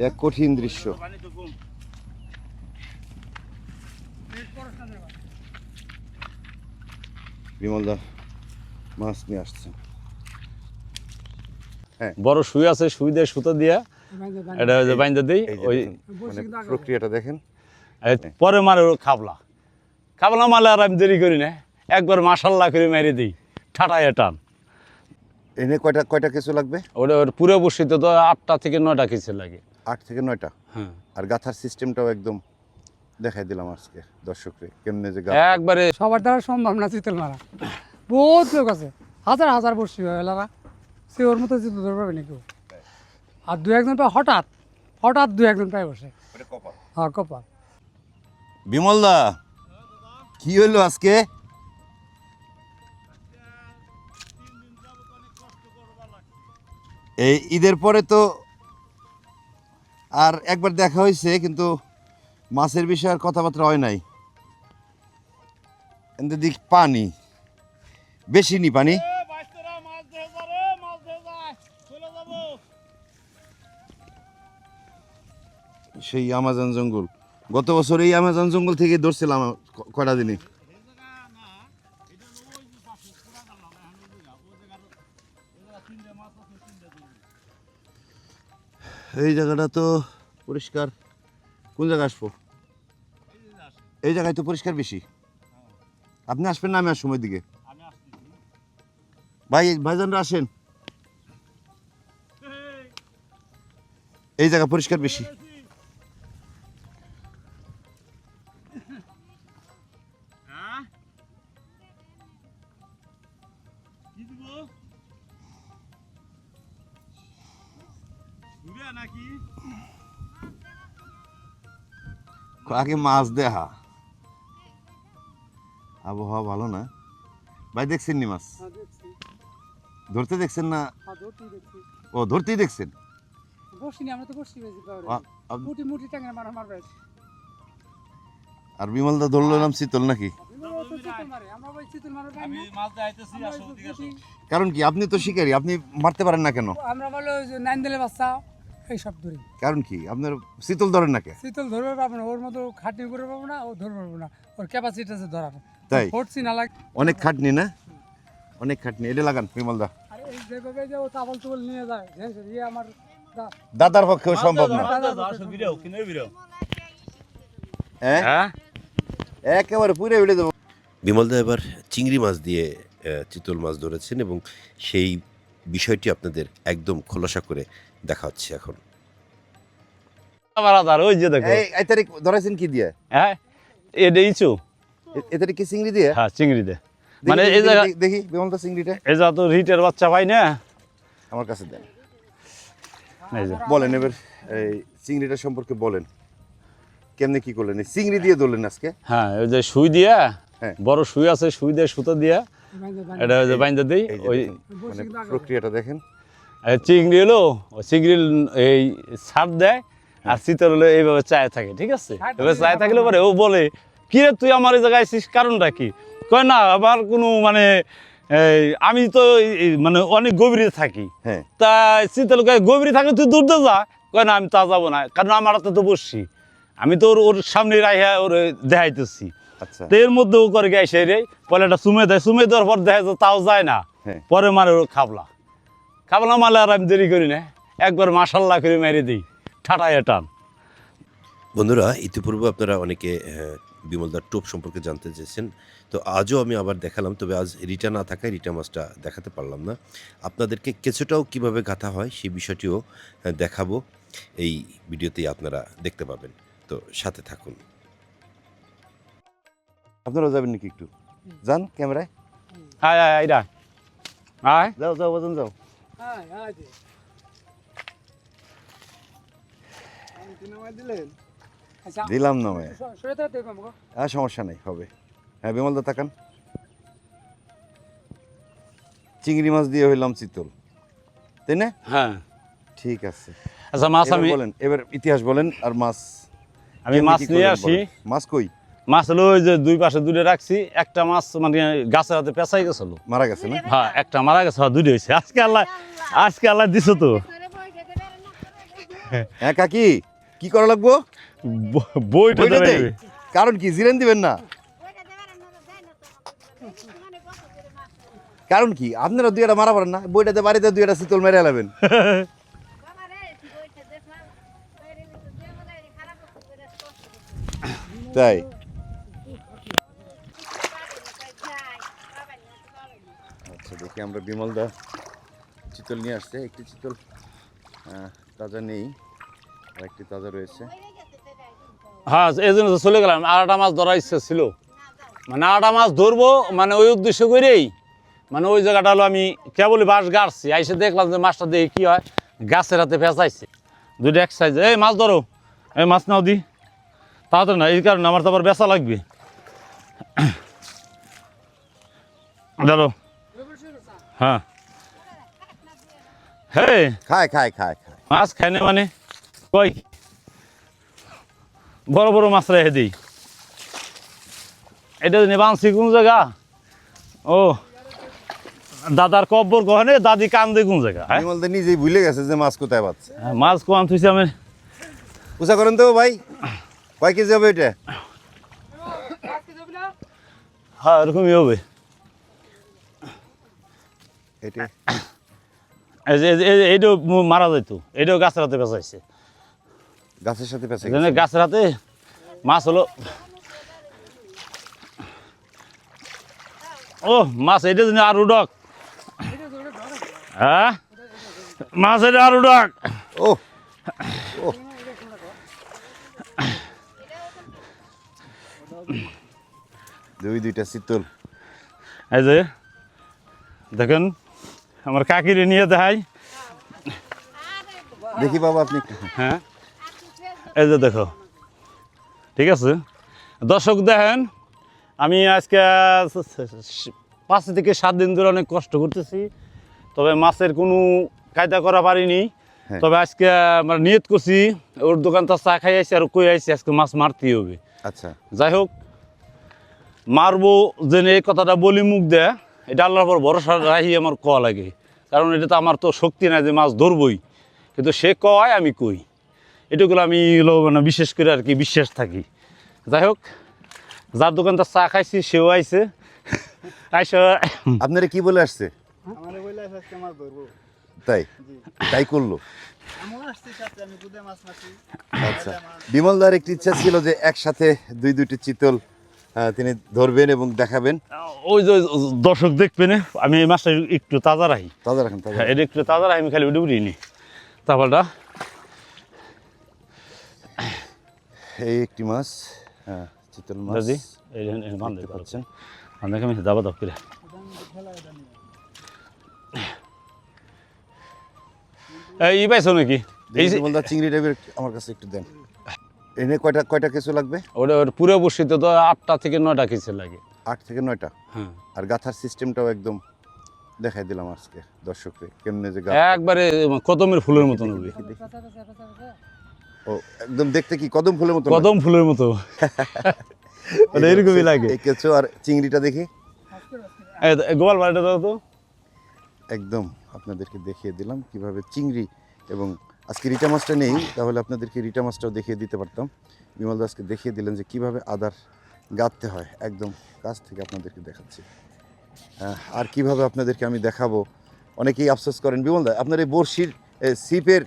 এক কঠিন দৃশ্য। বিমলদা মাছ নিয়ে আসছেন। হ্যাঁ, বড় সুই আছে, সুই দিয়ে সুতো দিয়ে এটা বাইন্ধা দিই। ওই মানে প্রক্রিয়াটা দেখেন। পরে মারে খাবলা খাবলা মারলে আর আমি দেরি করি না, একবার মাসাল্লাহ করে মেরে দিই, ঠাটায় টান। এনে কয়টা কিছু লাগবে? ওটা পুরো বসিতে তো 8টা থেকে 9টা কিছু লাগে। 8 থেকে 9টা। হ্যাঁ, আর গাথার সিস্টেমটাও একদম দেখাই দিলাম আজকে দর্শকরে কেমনে যে একবারে সবার দ্বারা সম্ভব না চিতল মারা। বহুত লোক আছে, হাজার হাজার বসছি এলাকা, সে ওর মতো চিতল ধরে পাবে না কেউ। আর দু একজন পায় হঠাৎ দু একজন পায় বসে। হ্যাঁ, কপাল। বিমলদা কি হইলো আজকে? এই ঈদের পরে তো আর একবার দেখা হয়েছে, কিন্তু মাছের বিষয়ে আর কথাবার্তা হয় নাই। দিক পানি বেশি নি, পানি সেই আমাজন জঙ্গল। গত বছর এই আমাজন জঙ্গল থেকে ধরছিলাম কয়টা দিনই। এই জায়গাটা তো পরিষ্কার। কোন জায়গায় আসবো? এই জায়গায় তো পরিষ্কার বেশি। আপনি আসবেন না আমি আর সময় দিকে? ভাইজানরা আসেন, এই জায়গা পরিষ্কার বেশি। আগে মাছ দেখা, আবহাওয়া ভালো না। ভাই দেখছেন নি মাছ? ধরতে দেখছেন না? ও ধরতেই দেখছেন। আর বিমলদা ধরলো নাম চিতল নাকি? কারণ কি? আপনি তো শিকারী, আপনি মারতে পারেন না কেন? আমরা বলো নাইন্দেলের বাচ্চা এইসব ধরি। কারণ কি? আপনার চিতল ধরেন না কে? শীতল ধরবে পাবো না, ওর মতো খাটি করে পাবো না, ও ধরবে পাবো না, ওর ক্যাপাসিটি আছে ধরার। তাই ফোর্সি না লাগে, অনেক খাটনি না? অনেক খাটনি। এটা লাগান বিমলদা। আর এই যেভাবে যে ও তাবল তুবল নিয়ে যায়, ইয়ে আমার দাদার পক্ষেও সম্ভব না। হ্যাঁ, একেবারে পুরো ভিড়ে দেবো। বিমলদা এবার চিংড়ি মাছ দিয়ে চিতল মাছ ধরেছেন এবং সেই বিষয়টি আপনাদের একদম খোলাসা করে দেখা হচ্ছে এখন। ওই যে দেখো, এই তারিখ ধরেছেন কি দিয়ে? হ্যাঁ এটা ইচু, এ তারিখ কি চিংড়ি দিয়ে? হ্যাঁ চিংড়ি দে। দেখি, মানে দেখি, এই জায়গা দেখি বিমলদা চিংড়িটা এই যা তো রিটের বাচ্চা পাই না। আমার কাছে দেন। এই যে বলেন এবার এই চিংড়িটা সম্পর্কে বলেন, কেমনে কি করলেন? এই চিংড়ি দিয়ে ধরলেন আজকে? হ্যাঁ, ওই যে সুই দিয়া, হ্যাঁ। বড় সুই আছে, সুই দিয়ে সুতো দিয়া এটা ওই যে বাইন্ধা দিই। এই যে ওই দেখেন, মানে প্রক্রিয়াটা দেখেন। চিংড়ি হলো ওই চিংড়ি এই ছাড় দেয়, আর চিতল হলো এইভাবে চায় থাকে, ঠিক আছে? এবার চায় থাকলে পরে ও বলে কি রে তুই আমার এই জায়গায় আসছিস, কারণটা কি? কয় না আবার কোনো মানে আমি তো মানে অনেক গভীরে থাকি, হ্যাঁ, তা চিতল কয় গভীরে থাকলে তুই দূর যা। কয় না আমি তা যাবো না, কারণ আমার হাতে তো বসছি, আমি তো ওর সামনে রাইয়া ওর দেখাইতেছি। আচ্ছা। তো এর মধ্যে ও করে গেছে রে, পরে একটা চুমে দেয়, চুমে দেওয়ার পর দেখা যায় তাও যায় না, হ্যাঁ। পরে মারে ওর খাবলা মারলে আর আমি দেরি করি না, একবার মাসাল্লাহ করে মেরে দিই, ঠাটায় টান। বন্ধুরা, ইতিপূর্বে আপনারা অনেকে বিমলদার টোপ সম্পর্কে জানতে চেয়েছেন, তো আজও আমি আবার দেখালাম, তবে আজ রিটা না থাকায় রিটা মাছটা দেখাতে পারলাম না। আপনাদেরকে কেঁচোটাও কীভাবে গাঁথা হয় সেই বিষয়টিও দেখাবো, এই ভিডিওতেই আপনারা দেখতে পাবেন, তো সাথে থাকুন। আপনারাও যাবেন নাকি? একটু যান ক্যামেরায়। আয় আয় আয় আয়, যাও যাও বাজন যাও। দিলাম না ভাই, আর সমস্যা নেই, হবে। হ্যাঁ বিমলদা তাকান, চিংড়ি মাছ দিয়ে হইলাম চিতল, তাই না? হ্যাঁ ঠিক আছে। আচ্ছা মাছ এবার আমি বলেন, এবার ইতিহাস বলেন। আর মাছ আমি কেমনে মাছ কি নিয়ে করলেন আসি, বলেন। মাছ কই? মাছ হলো ওই যে দুই পাশে দূরে রাখছি, একটা মাছ মানে গাছের হাতে পেঁচাই গেছিল, মারা গেছে না? হ্যাঁ একটা মারা গেছে, দুটো হয়েছে। আজকে আল্লাহ দিছো তো। হ্যাঁ কাকি কি করা লাগবো? বইটা বইটা দেবে। দেই? কারণ কি জিরেন দিবেন না? কারণ কি আপনারা দুইটা মারা পারেন না? বইটাতে বাড়িতে দুইটা শীতল মেরে এলাবেন। তাই আচ্ছা দেখি আমরা বিমলদা চিতল নিয়ে আসছে। একটি চিতল তাজা নেই, আর একটি তাজা রয়েছে। হ্যাঁ এই জন্য তো চলে গেলাম। আরেকটা মাছ ধরার ইচ্ছা ছিল, মানে আরেকটা মাছ ধরবো, মানে ওই উদ্দেশ্য করেই, মানে ওই জায়গাটা হলো আমি কেবলই বাঁশ গাড়ছি, আইসে দেখলাম যে মাছটা দেখে কি হয়, গাছের হাতে ফেঁচাইছে দুইটা এক সাইজে। এই মাছ ধরো, এই মাছ নাও দি, তাড়াতাড়ি না, এই কারণে আমার তো আবার বেচা লাগবে। ধরো। হ্যাঁ হ্যাঁ খায় খায় খায় খায়। মাছ খাই না মানে কই বড় বড় মাছ রেখে দিই। এটা বানছি কোন জায়গা? ও দাদার কব্বর গহনে দাদি কান্দে কোন জায়গা? হ্যাঁ বিমলদা নিজেই ভুলে গেছে যে মাছ কোথায় পাচ্ছে। মাছ কোয়ান থুইছে আমি। পূজা করেন তো ভাই, কয় কেজি হবে এটা? হ্যাঁ এরকমই হবে। এটা এইটাও মারা যাইত, এইটাও গাছের হাতে বেঁচাইছে। গাছের সাথে পেঁচে এই জন্য গাছের হাতে মাছ হলো। ও মাছ এইটা জন্য আর উডক। হ্যাঁ মাছ এটা আর উডক। ও ও দুইটা শীতল। এই যে দেখেন আমার কাকিরে নিয়ে দেখাই। দেখি বাবা আপনি একটু। হ্যাঁ এই যে দেখো, ঠিক আছে দর্শক দেখেন, আমি আজকে 5 থেকে 7 দিন ধরে অনেক কষ্ট করতেছি, তবে মাছের কোনো কায়দা করা পারিনি। হ্যাঁ। তবে আজকে আমরা নিয়ত করছি, ওর দোকানটা চা খাই আইছি আর কই আইছি আজকে মাছ মারতেই হবে। আচ্ছা যাই হোক মারবো যে এই কথাটা বলি মুখ দেয়, এটা আল্লাহর পর ভরসা রাখি আমার কওয়া লাগে, কারণ এটা তো আমার তো শক্তি নাই যে মাছ ধরবই, কিন্তু সে কয় আমি কই, এটুকুলো আমি মানে বিশেষ করে আর কি বিশ্বাস থাকি। যাই হোক যার দোকানটা চা খাইছি সেও আইছে, আইসা আপনারা কি বলে আসছে? তাই তাই করলো। আচ্ছা বিমলদার একটি ইচ্ছা ছিল যে একসাথে দুইটি চিতল তিনি ধরবেন এবং দেখাবেন। ওই যে দর্শক দেখবে না, আমি এই মাছটা একটু তাজা রাখি। তাজা রাখেন তাজা হ্যাঁ এটা একটু তাজা রাখি, আমি খালি উঠে উঠি নি তারপরটা। এই একটি মাছ, চিতল মাছ দাদি এই বান্ধে দেখতে পাচ্ছেন। দেখে আমি দাবা দাব করে এই পাইছো নাকি? এই যে বিমলদার চিংড়ি টাইপের আমার কাছে একটু দেন। এনে কয়টা কিছু লাগবে? ওটা পুরো বসিতে তো 8টা থেকে 9টা কিছু লাগে। 8 থেকে 9টা। হ্যাঁ আর গাথার সিস্টেমটাও একদম দেখাই দিলাম আজকে দর্শককে কেমনে যে একবারে কদমের ফুলের মতন হবে। ও একদম দেখতে কি কদম ফুলের মতো? কদম ফুলের মতো মানে এরকমই লাগে। এই কেঁচো আর চিংড়িটা দেখি। এই গোপাল বাড়িটা দাও তো। একদম আপনাদেরকে দেখিয়ে দিলাম কিভাবে চিংড়ি, এবং আজকে রিটা মাছটা নেই, তাহলে আপনাদেরকে রিটা মাছটাও দেখিয়ে দিতে পারতাম। বিমল দাসকে দেখিয়ে দিলেন যে কিভাবে আদার গাঁথতে হয়, একদম কাছ থেকে আপনাদেরকে দেখাচ্ছি। আর কিভাবে আপনাদেরকে আমি দেখাবো, অনেকেই আফসোস করেন বিমল দা আপনার এই বড়শির সিপের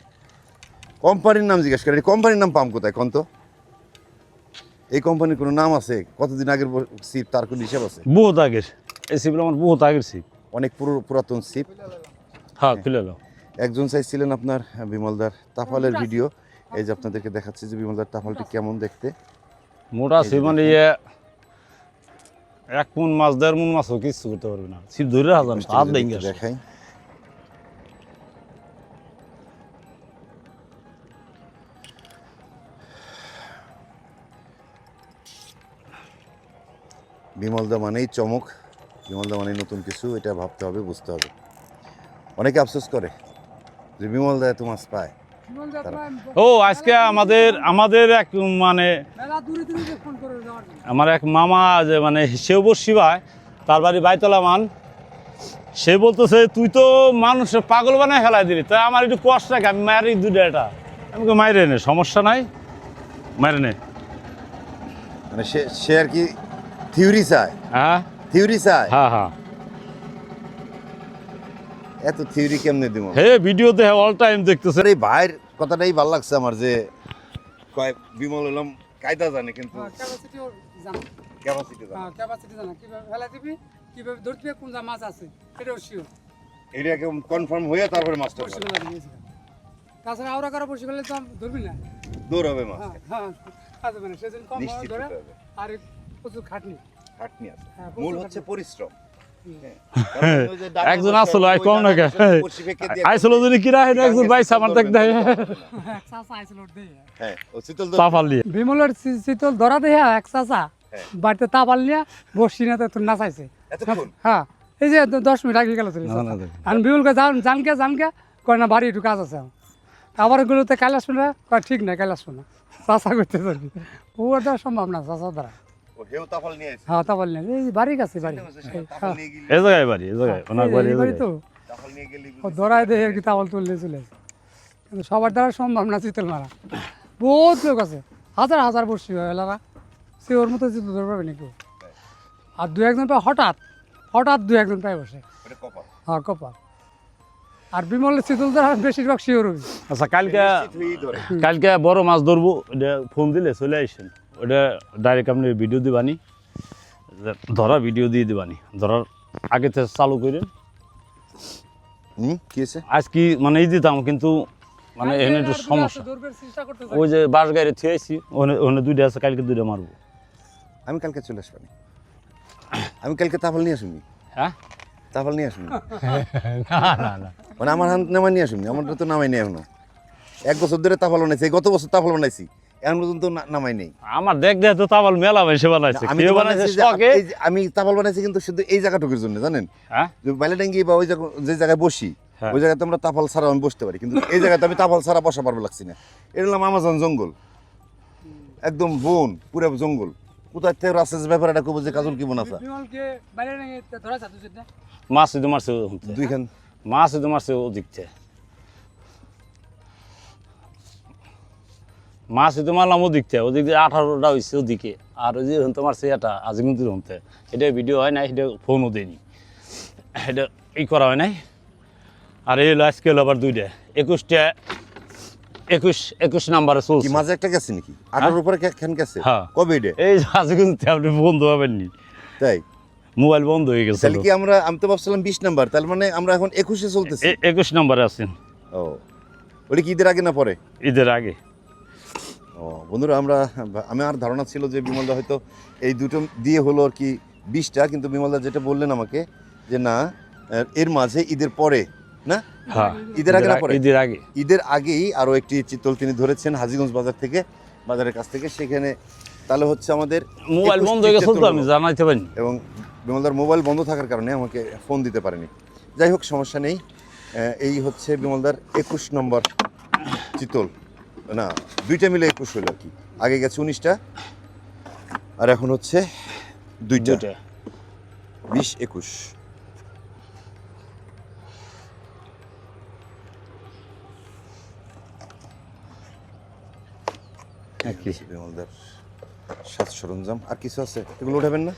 কোম্পানির নাম জিজ্ঞেস করেন। এই কোম্পানির নাম পাম কোথায় কোন তো? এই কোম্পানির কোনো নাম আছে? কতদিন আগের সিপ, তার কোনো হিসাব আছে? বহুত আগের এই সিপগুলো আমার বহুত আগের সিপ। অনেক পুরাতন সিপ। হ্যাঁ খুলে নাও। একজন চাইছিলেন আপনার বিমলদার তাফালের ভিডিও, এই যে আপনাদেরকে দেখাচ্ছি যে বিমলদার তাফালটি কেমন দেখতে। মোটা সিপ মানে 1 মণ মাছ 1.5 মণ মাছও কিছু করতে পারবে না, সিপ ধরে হাজার হাত ভেঙে আসে। দেখাই বিমলদা মানেই চমক, বিমলদা মানেই নতুন কিছু, এটা ভাবতে হবে, বুঝতে হবে। অনেকে আফসোস করে যে বিমলদা এত মাছ পায়। ও আজকে আমাদের এক মানে আমার এক মামা যে মানে সেও বসি ভাই, তার বাড়ি বাইতলা মান, সে বলতেছে তুই তো মানুষের পাগল বানায় ফেলাই দিলি, তাই আমার একটু কষ্ট লাগে, আমি মারি দুটা এটা আমাকে মাইরে নে, সমস্যা নাই, মাইরে নে। মানে সে আর কি থিওরি চায়, হ্যাঁ থিওরি চায়। হ্যাঁ হ্যাঁ, এত থিওরি কেমনে দিব? হে ভিডিও দেখে অল টাইম দেখতেছে। এই ভাইয়ের কথাটাই ভালো লাগছে আমার, যে কয় বিমল হলাম কায়দা জানে কিন্তু ক্যাপাসিটি ওর জানা, ক্যাপাসিটি জানে। ক্যাপাসিটি জানা, কিভাবে ফেলা দিবি, কিভাবে ধরতে হবে, কোন যা মাছ আছে এটাও শিওর। এটা কেমন কনফার্ম হয়ে তারপরে মাছটা বসে ফেলা দিবি। তাছাড়া আওরা কারো বসে ফেললে তো ধরবি না। দৌড় হবে মাছ, হ্যাঁ হ্যাঁ, কাজে মানে সেজন্য কম নিশ্চিত ধরে, হতে হবে। আর প্রচুর খাটনি। খাটনি আছে, হ্যাঁ, মূল প্রচুর হচ্ছে খাটনি। পরিশ্রম। একজন আসলো আয় কম না কে, আইসলো যদি কিরা হয় না, একজন বাইস আমার দেখ দেয় চাচা আইছিল ওর দিয়ে। হ্যাঁ, ও শীতল তাপাল দিয়ে। বিমলের শীতল ধরা দেয়া এক চাচা হ্যাঁ। বাড়িতে তাপাল নিয়ে বসি না তো নাচাইছে। এতক্ষণ হ্যাঁ, এই যে 10 মিনিট আগে গেল চলে। না, না, দেখ। আমি বিমলকে জানকে কয় না বাড়ি একটু কাজ আছে। আবার এগুলোতে কাল আসবে না, কয় ঠিক না কাল আসবে না, চাচা করতে পারবি। ও দেওয়া সম্ভব না চাচা দ্বারা। ও হেও তাফল নিয়ে আসছে, হ্যাঁ তাপাল নিয়ে এই বাড়ি কাছে বাড়ি। তাফল নিয়ে গেলি, এই জায়গায় বাড়ি, এই জায়গায় ওনার বাড়ি, এই বাড়ি তো জায়গায়। তাফল নিয়ে গেলি ও ধরায় দেয় আর কি, তাবল তুললে চলে আসে। কিন্তু সবার দ্বারা সম্ভব না চিতল মারা। বহুত লোক আছে, হাজার হাজার বসছি এলাকা, সে ওর মতো চিতল ধরে পাবে না কেউ। আর দু একজন পায় হঠাৎ দু একজন পায় বসে। এটা কপাল। হ্যাঁ কপাল। আর বিমলের চিতল ধরা বেশিরভাগ শিওর হবে। আচ্ছা কালকে তুই ধরে কালকে বড় মাছ ধরবো, ওটা ফোন দিলে চলে আসেন, ওটা ডাইরেক্ট আপনি ভিডিও দিবানি, ধরা ভিডিও দিয়ে দিবানি, ধরার আগে থেকে চালু করেন। কি আছে? আজ কি মানে এই দিতাম, কিন্তু মানে এখানে একটু সমস্যা। ধরবার চেষ্টা করতে ওই যে বাঁশ গাড়ি থুয়েছি, ওখানে দুইটা আছে, কালকে দুইটা মারবো। আমি কালকে চলে আসবো, আমি কালকে তাফল নিয়ে আসুনি, হ্যাঁ তাফল নিয়ে আসুনি, না না না, মানে আমার হাত নামাই নিয়ে আসুনি, আমারটা তো নামাই নেই এখনো। 1 বছর ধরে তাফল বানাইছি, গত বছর তাফল বানাইছি, এখন পর্যন্ত নামাই নেই। আমার দেখ দেখ তো তাবল মেলা বেশি বানাইছে, আমি কেউ তো বানাইছে বানাইছি যে শখে। আমি তাফল বানাইছি কিন্তু শুধু এই জায়গাটুকুর জন্য, জানেন, হ্যাঁ যে বাইলাডাঙ্গি বা ওই যে জায়গায় বসি, হ্যাঁ। ওই জায়গাতে আমরা তাফল ছাড়া আমি বসতে পারি, কিন্তু এই জায়গাতে আমি তাফল ছাড়া বসা পারবো লাগছি না। এটা হলাম আমাজন জঙ্গল, একদম বন, পুরো জঙ্গল। কোথায় থেকে রাস্তার ব্যাপারে এটা কব যে কাজল কি বনাছা বিমলকে বাইরে নিয়ে ধরা যাচ্ছে দুজন না। মাছ শুধু মারছে ওখানে, দুইখান। মাছ শুধু মারছে ওদিক থেকে, মাছ শুধু মারলাম ওদিক থেকে, ওদিক দিয়ে 18টা হয়েছে ওদিকে, আর ওই যে হতে মারছে এটা আজিমুদ্দির হতে, এটা ভিডিও হয় নাই, এটা ফোনও দেয়নি, এটা ই করা হয় নাই। আর এই হলো আজকে হলো আবার দুইটা, 21 নাম্বারে কি চলছে। মাঝে একটা গেছে নাকি? 18 উপরে কেন গেছে? হ্যাঁ। কবে এটা? এই যে আজিমুদ্দিন আপনি বন্ধ হবেননি, তাই? মোবাইল বন্ধ হয়ে গেছে। তাহলে কি আমি তো ভাবছিলাম 20 নাম্বার, তার মানে আমরা এখন 21-এ চলতেছি। 21 নাম্বারে আছেন। ও, ওটা কি ঈদের আগে না পরে? ঈদের আগে। ও বন্ধুরা, আমি আর ধারণা ছিল যে বিমলদা হয়তো এই দুটো দিয়ে হলো আর কি 20টা, কিন্তু বিমলদা যেটা বললেন আমাকে যে না, এর মাঝে ঈদের পরে না, হ্যাঁ ঈদের আগে না পরে? ঈদের আগে। ঈদের আগেই আরও একটি চিতল তিনি ধরেছেন হাজীগঞ্জ বাজারের কাছ থেকে। সেখানে তাহলে হচ্ছে আমাদের মোবাইল 21 বন্ধ হয়ে গেছে চিতল তো হলো। আমি জানাইতে পারিনি। এবং বিমলদার মোবাইল বন্ধ থাকার কারণে আমাকে ফোন দিতে পারেনি। যাই হোক, সমস্যা নেই। এই হচ্ছে বিমলদার 21 নম্বর চিতল, না 2টা মিলে 21 হলো আর কি। আগে গেছে 19টা, আর এখন হচ্ছে 2টা, 20-21। কি? বিমলদার সাজ সরঞ্জাম আর কিছু আছে, এগুলো উঠাবেন না?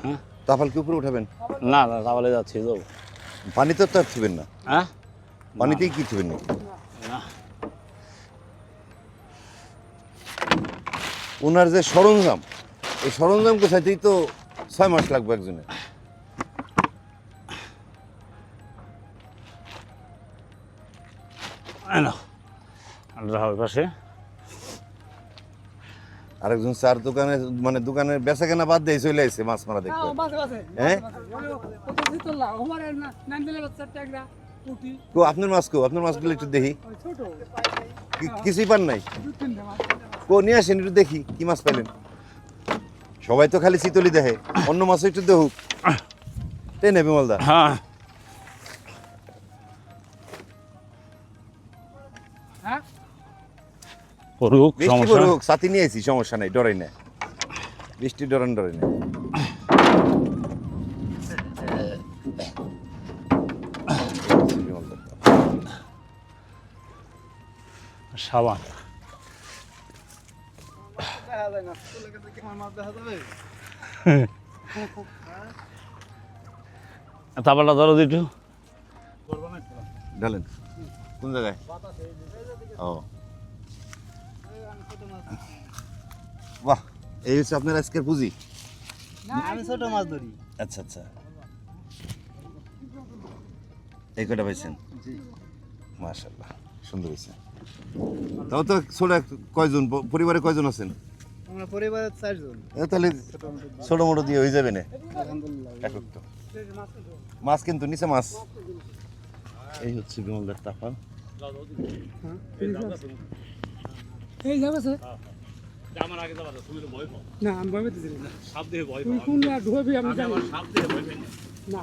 হ্যাঁ। তাফাল কি উপরে উঠাবেন? না না, তাহলে যাচ্ছি যাবো। পানিতে তো আর থুবেন না, হ্যাঁ পানিতেই কি থুবেন নাকি? না, ওনার যে সরঞ্জাম, এই সরঞ্জাম গোছাইতেই তো 6 মাস লাগবে একজনের। পাশে আরেকজন চার দোকানে, মানে দোকানের বেচা কেনা বাদ দিয়ে চলে আসছে মাছ মারা দেখতে। হ্যাঁ? আপনার মাছ আপনার মাছগুলো একটু দেখি, কিছুই পান নাই? নিয়ে আসেন একটু দেখি কি মাছ পাইলেন। সবাই তো খালি চিতলি দেখে, অন্য মাছও একটু দেখুক, তাই না বিমলদা? হ্যাঁ করুক, বৃষ্টি সমস্যা পড়ুক, ছাতি নিয়ে আইছি, সমস্যা নাই, ডরাই না, বৃষ্টি ডরাই না। সাবান তারপরটা ধরো একটু ঢালেন কোন জায়গায়? ও বাহ, এই হচ্ছে আপনার আজকের পুঁজি। আমি ছোট মাছ ধরি। আচ্ছা আচ্ছা, এই কটা পাইছেন? মাশাআল্লাহ, সুন্দর হয়েছে। তাও তো ছোট কয়জন পরিবারে কয়জন আছেন? আমরা পরিবারে 4 জন। তাহলে ছোট মোটো দিয়ে হয়ে যাবে না? আলহামদুলিল্লাহ। একক তো মাছ কিন্তু নিচে মাছ। এই হচ্ছে বিমলদার তাফাল। এই যাবে স্যার আমার আগে যাবা তুমি তো ভয় পাও না আমি ভয় পেতেছি না সাপ দেখে ভয় তুই পাও কোন আর ঢুকবি আমি জানি আমার সাপ দেখে ভয় পাই না না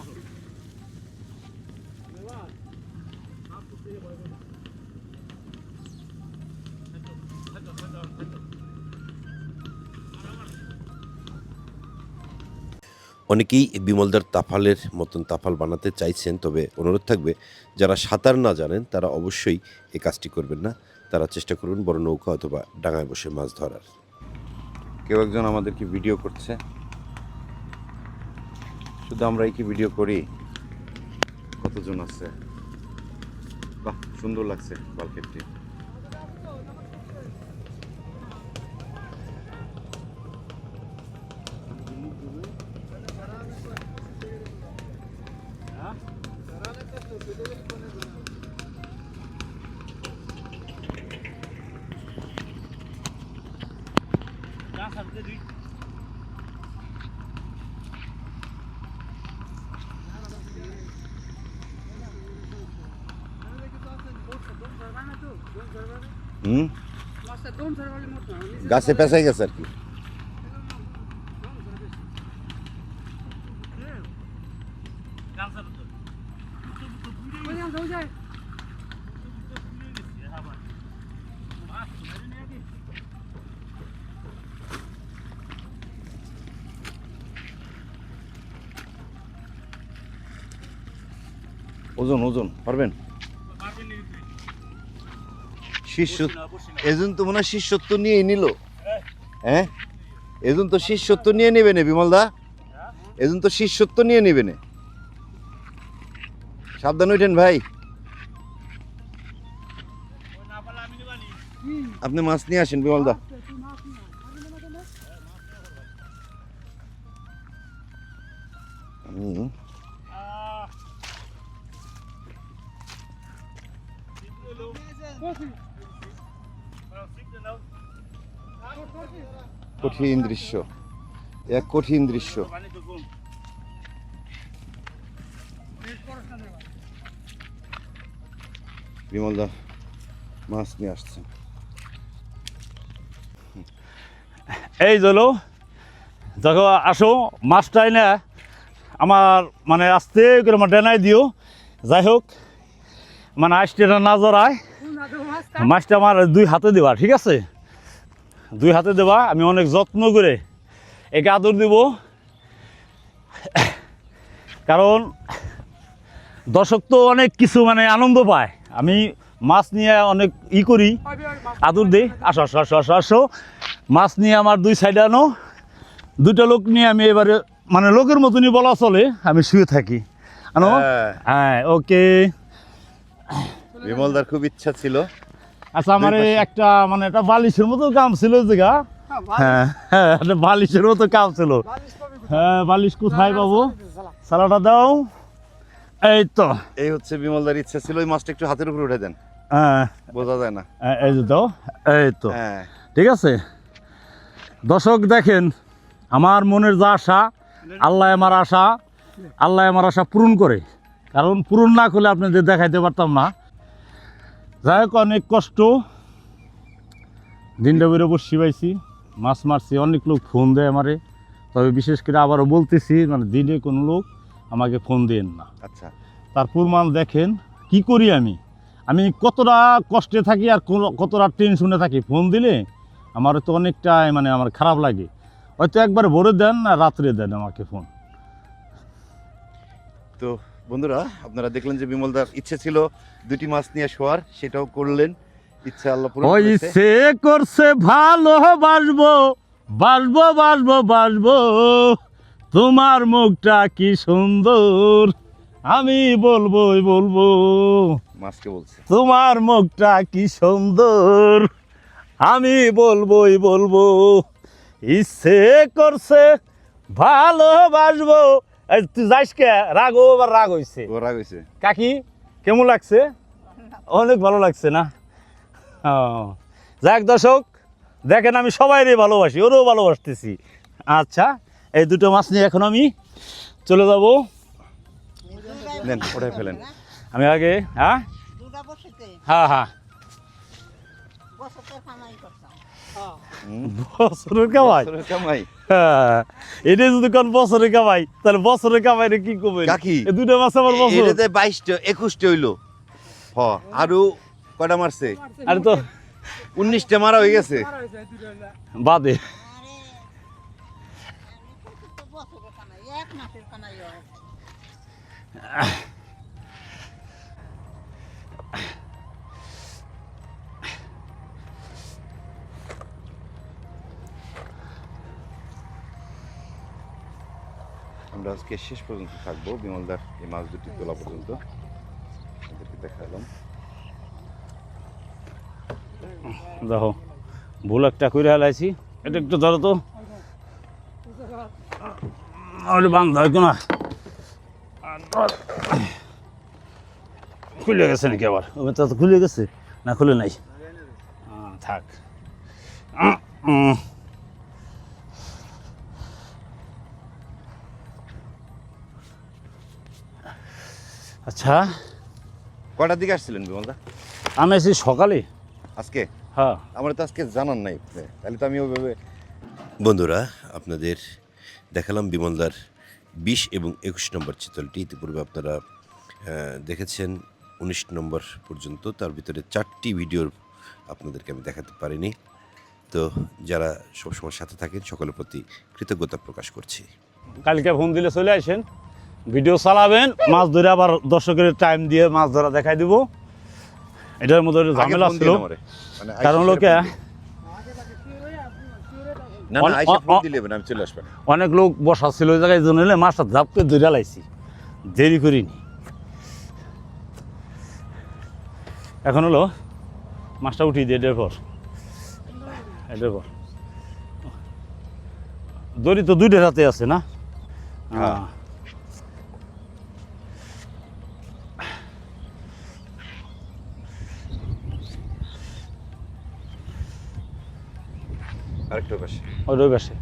অনেকেই বিমলদার তাফালের মতন তাফাল বানাতে চাইছেন, তবে অনুরোধ থাকবে যারা সাঁতার না জানেন তারা অবশ্যই এই কাজটি করবেন না। তারা চেষ্টা করুন বড় নৌকা অথবা ডাঙায় বসে মাছ ধরার। কেউ একজন আমাদেরকে ভিডিও করছে, শুধু আমরাই কি ভিডিও করি? কতজন আছে? বাহ, সুন্দর লাগছে বালকেটটি। হুম, গাছে পেঁচাই গেছে আর কি। ওজন ওজন পারবেন? শীর্ষ এজন তো মনে হয় শীর্ষত্ব নিয়েই নিল। হ্যাঁ, এজন তো শীর্ষত্ব নিয়ে নেবে না বিমলদা, এজন তো শীর্ষত্ব নিয়ে নেবে না। সাবধান উঠেন ভাই, আপনি মাছ নিয়ে আসেন বিমলদা। আমি কঠিন দৃশ্য, এক কঠিন দৃশ্য। বিমলদা মাছ নিয়ে আসছেন। এই চলো দেখো আসো মাছটাই না আমার মানে আস্তে করে আমার ডেনাই দিও। যাই হোক মানে আইসটা না জড়ায়, মাছটা আমার 2 হাতে দেবা, ঠিক আছে? 2 হাতে দেবা। আমি অনেক যত্ন করে একে আদর দেব, কারণ দর্শক তো অনেক কিছু মানে আনন্দ পায়। আমি মাছ নিয়ে অনেক করি, আদর দিই। আসো আসো আসো আসো আসো, মাছ নিয়ে আমার 2 সাইডে আনো। 2টা লোক নিয়ে আমি এবারে মানে লোকের মতনই বলা চলে, আমি শুয়ে থাকি। আনো, হ্যাঁ ওকে। বিমলদার খুব ইচ্ছা ছিল। আচ্ছা আমার একটা মানে একটা বালিশের মতো কাম ছিল জায়গা। হ্যাঁ হ্যাঁ, একটা বালিশের মতো কাম ছিল। হ্যাঁ, বালিশ কোথায় পাবো? সালাটা দাও। এই তো, এই হচ্ছে বিমলদার ইচ্ছা ছিল, ওই মাছটা একটু হাতের উপরে উঠে দেন, হ্যাঁ বোঝা যায় না। এই যে দাও, এই তো হ্যাঁ, ঠিক আছে। দর্শক দেখেন, আমার মনের যা আশা আল্লাহ আমার আশা পূরণ করে, কারণ পূরণ না করলে আপনাদের দেখাইতে পারতাম না। যাই হোক, অনেক কষ্ট, দিনটা বেরো বসি পাইছি, মাছ মারছি। অনেক লোক ফোন দেয় আমারে, তবে বিশেষ করে আবারও বলতেছি মানে দিনে কোনো লোক আমাকে ফোন দেন না। আচ্ছা, তার প্রমাণ দেখেন কি করি আমি কতটা কষ্টে থাকি আর কতটা টেনশনে থাকি। ফোন দিলে আমার তো অনেকটাই মানে আমার খারাপ লাগে। হয়তো একবার ভোরে দেন না রাত্রে দেন আমাকে ফোন। তো বন্ধুরা আপনারা দেখলেন যে বিমলদার ইচ্ছে ছিল 2টি মাছ নিয়ে শোয়ার, সেটাও করলেন ইচ্ছা আল্লাহ পূরণ ওই করেছে। সে করছে ভালোবাসবো, বাসবো বাসবো বাসবো, তোমার মুখটা কি সুন্দর, আমি বলবোই বলবো, মাছকে বলছে তোমার মুখটা কি সুন্দর, আমি বলবোই বলবো, ইচ্ছে করছে ভালোবাসবো। এই তুই যাইস কে? রাগও আবার রাগ হইছে। ও রাগ হয়েছে। কাকি কেমন লাগছে? অনেক ভালো লাগছে না? ও, যাক দর্শক দেখেন, আমি সবাইরে ভালোবাসি, ওরও ভালোবাসতেছি। আচ্ছা, এই দুটো মাছ নিয়ে এখন আমি চলে যাব। নেন ওটাই ফেলেন। আমি আগে হ্যাঁ দুটা বসেতে হ্যাঁ হ্যাঁ বসতে কামাই করতাম। বছরের কামাই, বছরের কামাই। হ্যাঁ, এটা যদি কোন বছরের কামাই, তাহলে বছরের কামাই রে কি করবে? কাকি, এই দুটো মাছ আমার বছর। এটাতে 22টা 21টা হইলো। হ, আরো কয়টা মারছে? আরে তো 19টা মারা হয়ে গেছে। বাদে আরে আমি তো বছরে কামাই, এক মাসের কামাই হয়। আমরা আজকে শেষ পর্যন্ত থাকবো বিমলদার এই মাছ দুটি তোলা পর্যন্ত। এদেরকে দেখালাম। দেখো ভুল একটা করে হেলাইছি, এটা একটু ধরো তো, বান্ধ হয় না, খুলে গেছে নাকি আবার? ওটা তো খুলে গেছে না, খুলে নাই? থাক। আচ্ছা, কয়টার দিকে আসছিলেন বিমলদা আমি আছি সকালে। আজকে? হ্যাঁ, আমার তো আজকে জানান নাই, তাহলে তো আমি ওইভাবে। বন্ধুরা, আপনাদের দেখালাম বিমলদার 20 এবং 21 নম্বর চিতলটি। ইতিপূর্বে আপনারা দেখেছেন 19 নম্বর পর্যন্ত। তার ভিতরে 4টি ভিডিও আপনাদেরকে আমি দেখাতে পারিনি। তো যারা সবসময় সাথে থাকেন সকলের প্রতি কৃতজ্ঞতা প্রকাশ করছি। কালকে ফোন দিলে চলে আসেন, ভিডিও চালাবেন, মাছ ধরে আবার দর্শকের টাইম দিয়ে মাছ ধরা দেখাই দিব। এটার মধ্যে একটু ঝামেলা আগে ফোন ছিল, দিন আমারে। মানে আইসা কারণ সেরে লোকে ফোন দিন। না না, আইসা ফোন দিলে হবে না, আমি চলে আসবেন। অনেক লোক বসা ছিল ওই জায়গায়, জন্য হলে মাছটা ঝাপকে ধরে লাইছি, দেরি করিনি। এখন হলো মাছটা উঠিয়ে দিয়ে এটার পর দড়ি তো দুইটা হাতে আছে না? হ্যাঁ। আরেকটা পাশে। ওই রই পাশে।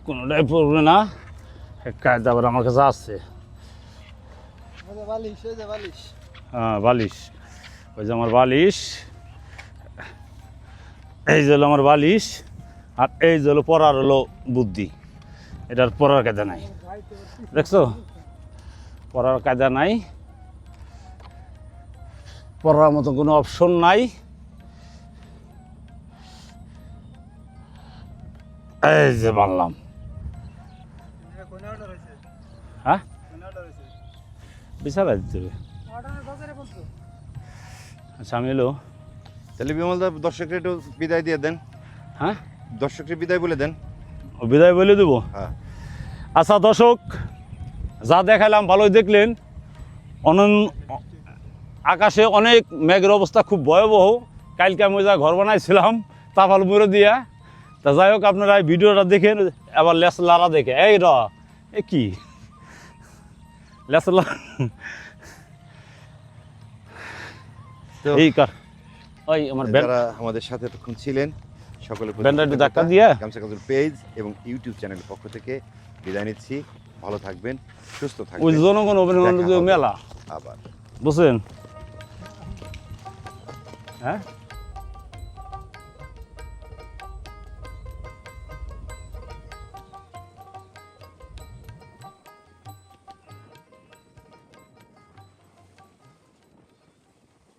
কোনোটাই পড়বে না, কায়দা আবার আমার কাছে আসছে। ওই যে বালিশ, ওই যে বালিশ। হ্যাঁ, বালিশ, ওই যে আমার বালিশ, এই যে হলো আমার বালিশ, আর এই যে হলো পড়ার হলো বুদ্ধি। এটার পড়ার কায়দা নাই, দেখছো? পড়ার কায়দা নাই, পড়ার মতো কোনো অপশন নাই। এই যে বানলাম। কোনে অর্ডার হয়েছে? হ্যাঁ, কোনে অর্ডার হয়েছে? বিশাল দিতে হবে। আচ্ছা, আমি এলো। তাহলে বিমলদা দর্শকের একটু বিদায় দিয়ে দেন। হ্যাঁ, দর্শকের বিদায় বলে দেন। ও বিদায় বলে দেবো? হ্যাঁ। আচ্ছা দর্শক, যা দেখালাম ভালোই দেখলেন। আকাশে অনেক মেঘের অবস্থা খুব ভয়াবহ। কালকে আমি যা ঘর বানাইছিলাম তাপাল মুড়ে দিয়া, তা যাই হোক আপনারা এই ভিডিওটা দেখেন, আবার লেসলারা দেখে এই এ কি লেসলা তো এই কার ওই আমার যারা আমাদের সাথে এতক্ষণ ছিলেন সকলের প্রতি ব্যান্ডটা একটু কৃতজ্ঞতা। ধাক্কা দিয়ে। গামছা কাজল পেজ এবং ইউটিউব চ্যানেলের পক্ষ থেকে বিদায় নিচ্ছি। ভালো থাকবেন, সুস্থ ওই থাকবেন। জনগণ অভিনন্দন দেখা হবে মেলা, আবার। বুঝছেন? হ্যাঁ,